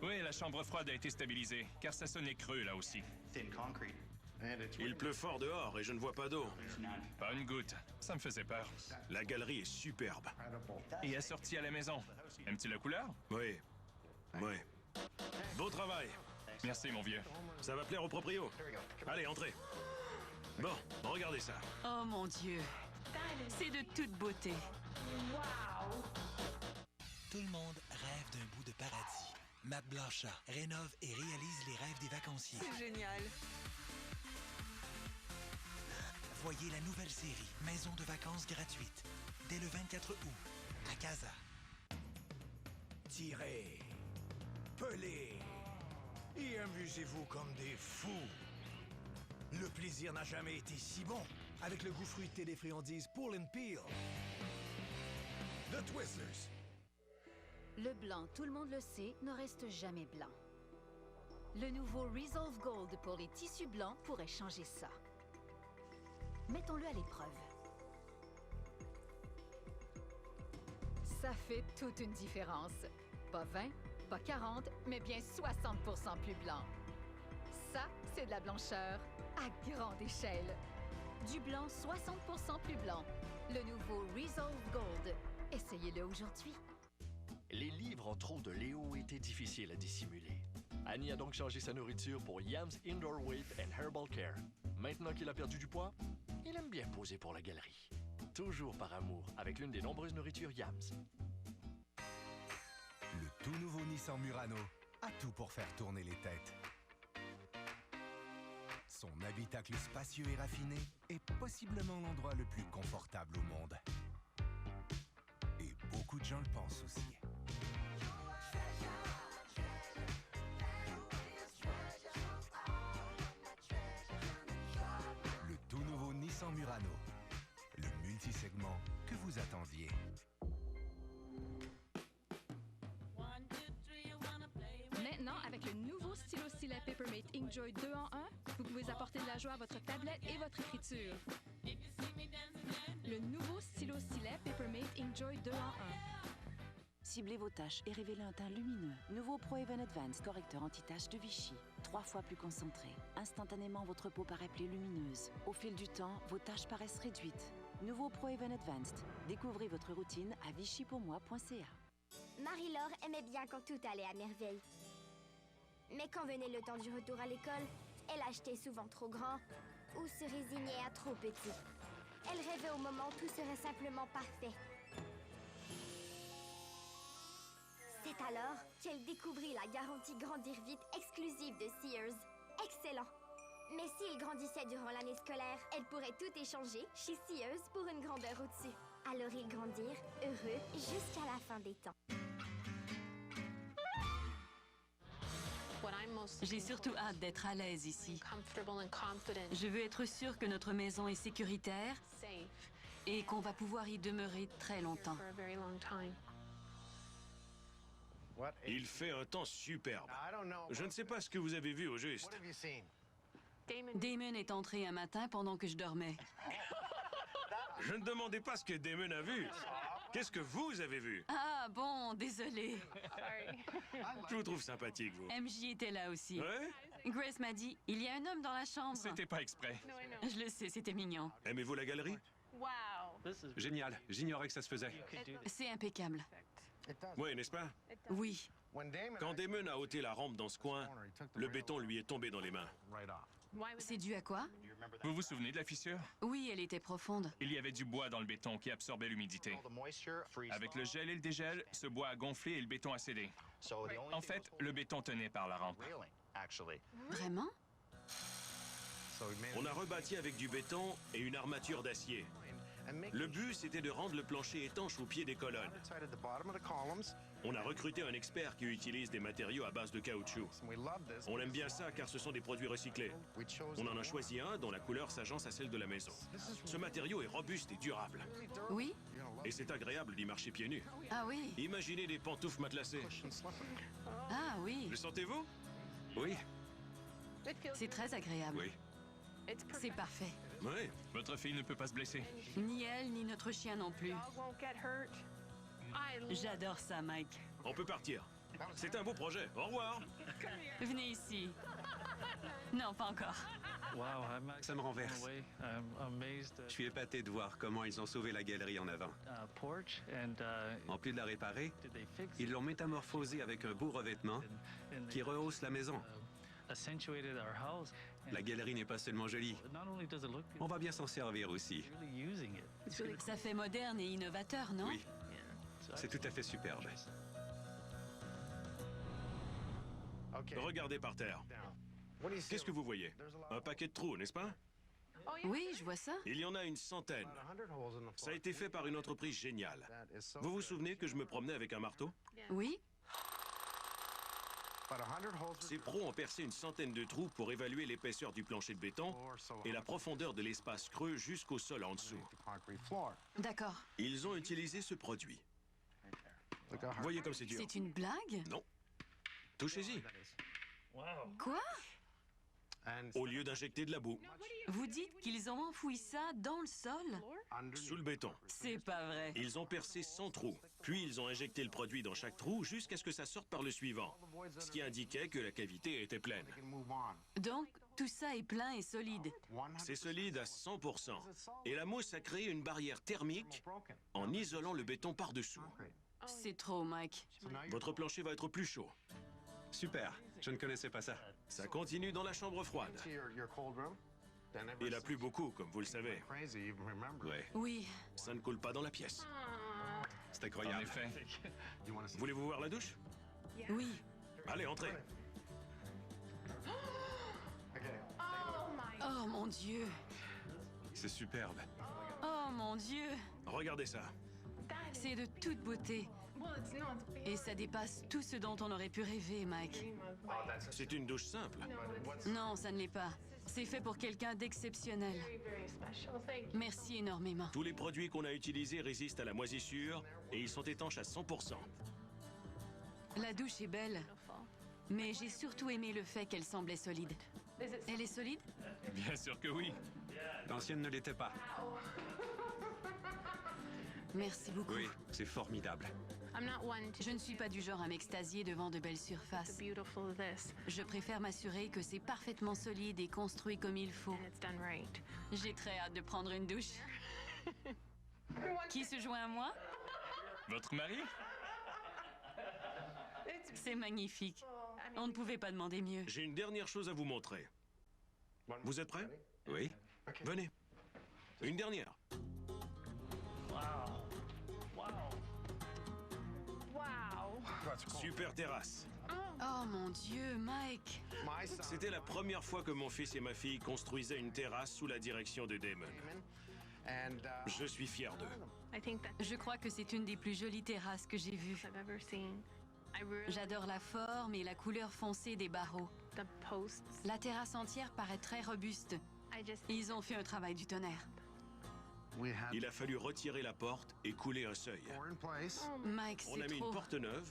Oui, la chambre froide a été stabilisée, car ça sonnait creux là aussi. Il pleut fort dehors et je ne vois pas d'eau. Pas une goutte. Ça me faisait peur. La galerie est superbe. Et assortie à la maison. Aimes-tu la couleur? Oui. Oui. Beau travail. Merci, mon vieux. Ça va plaire aux proprios. Allez, entrez. Bon, regardez ça. Oh mon Dieu. C'est de toute beauté. Tout le monde rêve d'un bout de paradis. Matt Blanchard rénove et réalise les rêves des vacanciers. C'est génial. Voyez Voyez la nouvelle série Maison de vacances gratuite dès le 24 août à Casa. Tirez, pelez et amusez-vous comme des fous. Le plaisir n'a jamais été si bon avec le goût fruité des friandises Pull and Peel. The Twizzlers. Le blanc, tout le monde le sait, ne reste jamais blanc. Le nouveau Resolve Gold pour les tissus blancs pourrait changer ça. Mettons-le à l'épreuve. Ça fait toute une différence. Pas 20, pas 40, mais bien 60% plus blanc. Ça, c'est de la blancheur à grande échelle. Du blanc 60% plus blanc. Le nouveau Resolve Gold. Essayez-le aujourd'hui. Les livres en trop de Léo étaient difficiles à dissimuler. Annie a donc changé sa nourriture pour Yams Indoor Weight and Herbal Care. Maintenant qu'il a perdu du poids, il aime bien poser pour la galerie. Toujours par amour, avec l'une des nombreuses nourritures Yams. Le tout nouveau Nissan Murano a tout pour faire tourner les têtes. Son habitacle spacieux et raffiné est possiblement l'endroit le plus confortable au monde. Et beaucoup de gens le pensent aussi. Le tout nouveau Nissan Murano. Le multisegment que vous attendiez. Maintenant, avec le nouveau stylo stylet Papermate Inkjoy 2 en 1, vous pouvez apporter de la joie à votre tablette et votre écriture. Le nouveau stylo stylet Papermate Inkjoy 2 en 1. Ciblez vos tâches et révélez un teint lumineux. Nouveau Pro Even Advanced correcteur anti-taches de Vichy. 3 fois plus concentré. Instantanément, votre peau paraît plus lumineuse. Au fil du temps, vos tâches paraissent réduites. Nouveau Pro Even Advanced. Découvrez votre routine à vichypourmoi.ca. Marie-Laure aimait bien quand tout allait à merveille. Mais quand venait le temps du retour à l'école, elle achetait souvent trop grand ou se résignait à trop petit. Elle rêvait au moment où tout serait simplement parfait. C'est alors qu'elle découvrit la garantie Grandir Vite exclusive de Sears. Excellent! Mais s'il grandissait durant l'année scolaire, elle pourrait tout échanger chez Sears pour une grandeur au-dessus. Alors ils grandirent, heureux, jusqu'à la fin des temps. J'ai surtout hâte d'être à l'aise ici. Je veux être sûre que notre maison est sécuritaire et qu'on va pouvoir y demeurer très longtemps. Il fait un temps superbe. Je ne sais pas ce que vous avez vu au juste. Damon est entré un matin pendant que je dormais. Je ne demandais pas ce que Damon a vu. Qu'est-ce que vous avez vu? Ah bon, désolé. Je vous trouve sympathique, vous. MJ était là aussi. Ouais? Grace m'a dit, il y a un homme dans la chambre. C'était pas exprès. Je le sais, c'était mignon. Aimez-vous la galerie? Génial. J'ignorais que ça se faisait. C'est impeccable. Oui, n'est-ce pas? Oui. Quand Damon a ôté la rampe dans ce coin, le béton lui est tombé dans les mains. C'est dû à quoi? Vous vous souvenez de la fissure? Oui, elle était profonde. Il y avait du bois dans le béton qui absorbait l'humidité. Avec le gel et le dégel, ce bois a gonflé et le béton a cédé. En fait, le béton tenait par la rampe. Vraiment? On a rebâti avec du béton et une armature d'acier. Le but, c'était de rendre le plancher étanche au pied des colonnes. On a recruté un expert qui utilise des matériaux à base de caoutchouc. On aime bien ça car ce sont des produits recyclés. On en a choisi un dont la couleur s'agence à celle de la maison. Ce matériau est robuste et durable. Oui? Et c'est agréable d'y marcher pieds nus. Ah oui? Imaginez des pantoufles matelassées. Ah oui? Le sentez-vous? Oui. C'est très agréable. Oui. C'est parfait. Oui. Votre fille ne peut pas se blesser. Ni elle, ni notre chien non plus. J'adore ça, Mike. On peut partir. C'est un beau projet. Au revoir. Venez ici. Non, pas encore. Ça me renverse. Je suis épaté de voir comment ils ont sauvé la galerie en avant. En plus de la réparer, ils l'ont métamorphosée avec un beau revêtement qui rehausse la maison. La galerie n'est pas seulement jolie. On va bien s'en servir aussi. Ça fait moderne et innovateur, non? Oui. C'est tout à fait superbe. Regardez par terre. Qu'est-ce que vous voyez? Un paquet de trous, n'est-ce pas? Oui, je vois ça. Il y en a une centaine. Ça a été fait par une entreprise géniale. Vous vous souvenez que je me promenais avec un marteau? Oui. Ces pros ont percé une centaine de trous pour évaluer l'épaisseur du plancher de béton et la profondeur de l'espace creux jusqu'au sol en dessous. D'accord. Ils ont utilisé ce produit. Voyez comme c'est dur. C'est une blague? Non. Touchez-y. Quoi? Au lieu d'injecter de la boue. Vous dites qu'ils ont enfoui ça dans le sol? Sous le béton. C'est pas vrai. Ils ont percé 100 trous. Puis ils ont injecté le produit dans chaque trou jusqu'à ce que ça sorte par le suivant. Ce qui indiquait que la cavité était pleine. Donc, tout ça est plein et solide. C'est solide à 100%. Et la mousse a créé une barrière thermique en isolant le béton par-dessous. C'est trop, Mike. Votre plancher va être plus chaud. Super. Je ne connaissais pas ça. Ça continue dans la chambre froide. Il a plu beaucoup, comme vous le savez. Ouais. Oui. Ça ne coule pas dans la pièce. C'est incroyable. En effet. Voulez-vous voir la douche? Oui. Allez, entrez. Oh mon Dieu. C'est superbe. Oh mon Dieu. Regardez ça. C'est de toute beauté. Et ça dépasse tout ce dont on aurait pu rêver, Mike. C'est une douche simple. Non, ça ne l'est pas. C'est fait pour quelqu'un d'exceptionnel. Merci énormément. Tous les produits qu'on a utilisés résistent à la moisissure et ils sont étanches à 100%. La douche est belle, mais j'ai surtout aimé le fait qu'elle semblait solide. Elle est solide? Bien sûr que oui. L'ancienne ne l'était pas. Merci beaucoup. Oui, c'est formidable. Je ne suis pas du genre à m'extasier devant de belles surfaces. Je préfère m'assurer que c'est parfaitement solide et construit comme il faut. J'ai très hâte de prendre une douche. Qui se joint à moi? Votre mari? C'est magnifique. On ne pouvait pas demander mieux. J'ai une dernière chose à vous montrer. Vous êtes prêts? Oui. Venez. Une dernière. Super terrasse. Oh mon Dieu, Mike! C'était la première fois que mon fils et ma fille construisaient une terrasse sous la direction de Damon. Je suis fier d'eux. Je crois que c'est une des plus jolies terrasses que j'ai vues. J'adore la forme et la couleur foncée des barreaux. La terrasse entière paraît très robuste. Ils ont fait un travail du tonnerre. Il a fallu retirer la porte et couler un seuil. Mike, On a mis une porte neuve,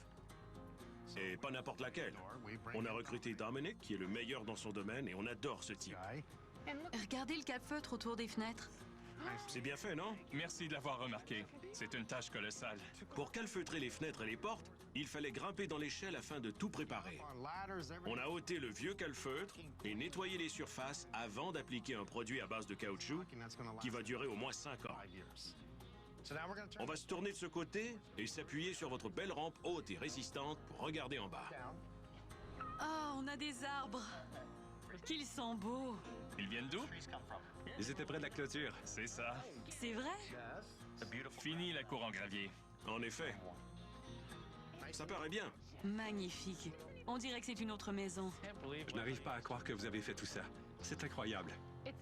et pas n'importe laquelle. On a recruté Dominic, qui est le meilleur dans son domaine, et on adore ce type. Regardez le cap-feutre autour des fenêtres. C'est bien fait, non? Merci de l'avoir remarqué. C'est une tâche colossale. Pour calfeutrer les fenêtres et les portes, il fallait grimper dans l'échelle afin de tout préparer. On a ôté le vieux calfeutre et nettoyé les surfaces avant d'appliquer un produit à base de caoutchouc qui va durer au moins 5 ans. On va se tourner de ce côté et s'appuyer sur votre belle rampe haute et résistante pour regarder en bas. Oh, on a des arbres. Qu'ils sont beaux. Ils viennent d'où? Ils étaient près de la clôture. C'est ça. C'est vrai? Fini la cour en gravier. En effet. Ça paraît bien. Magnifique. On dirait que c'est une autre maison. Je n'arrive pas à croire que vous avez fait tout ça. C'est incroyable.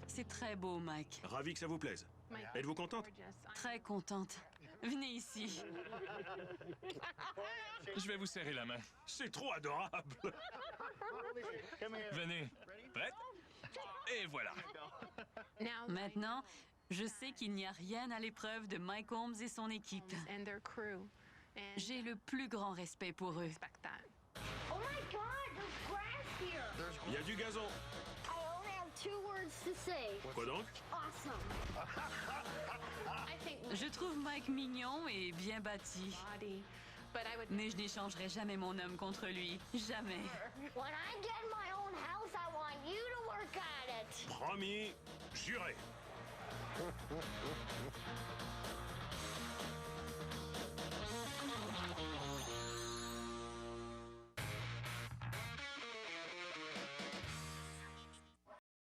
C'est très beau, Mike. Ravi que ça vous plaise. Êtes-vous contente? Très contente. Venez ici. Je vais vous serrer la main. C'est trop adorable. Venez. Prête? Et voilà. Maintenant, je sais qu'il n'y a rien à l'épreuve de Mike Holmes et son équipe. J'ai le plus grand respect pour eux. Oh my God, there's grass here. Il y a du gazon. I only have 2 words to say. Quoi donc? Awesome. Je trouve Mike mignon et bien bâti. Mais je n'échangerai jamais mon homme contre lui. Jamais. When I get my own house, I want you to work at it. Promis, juré.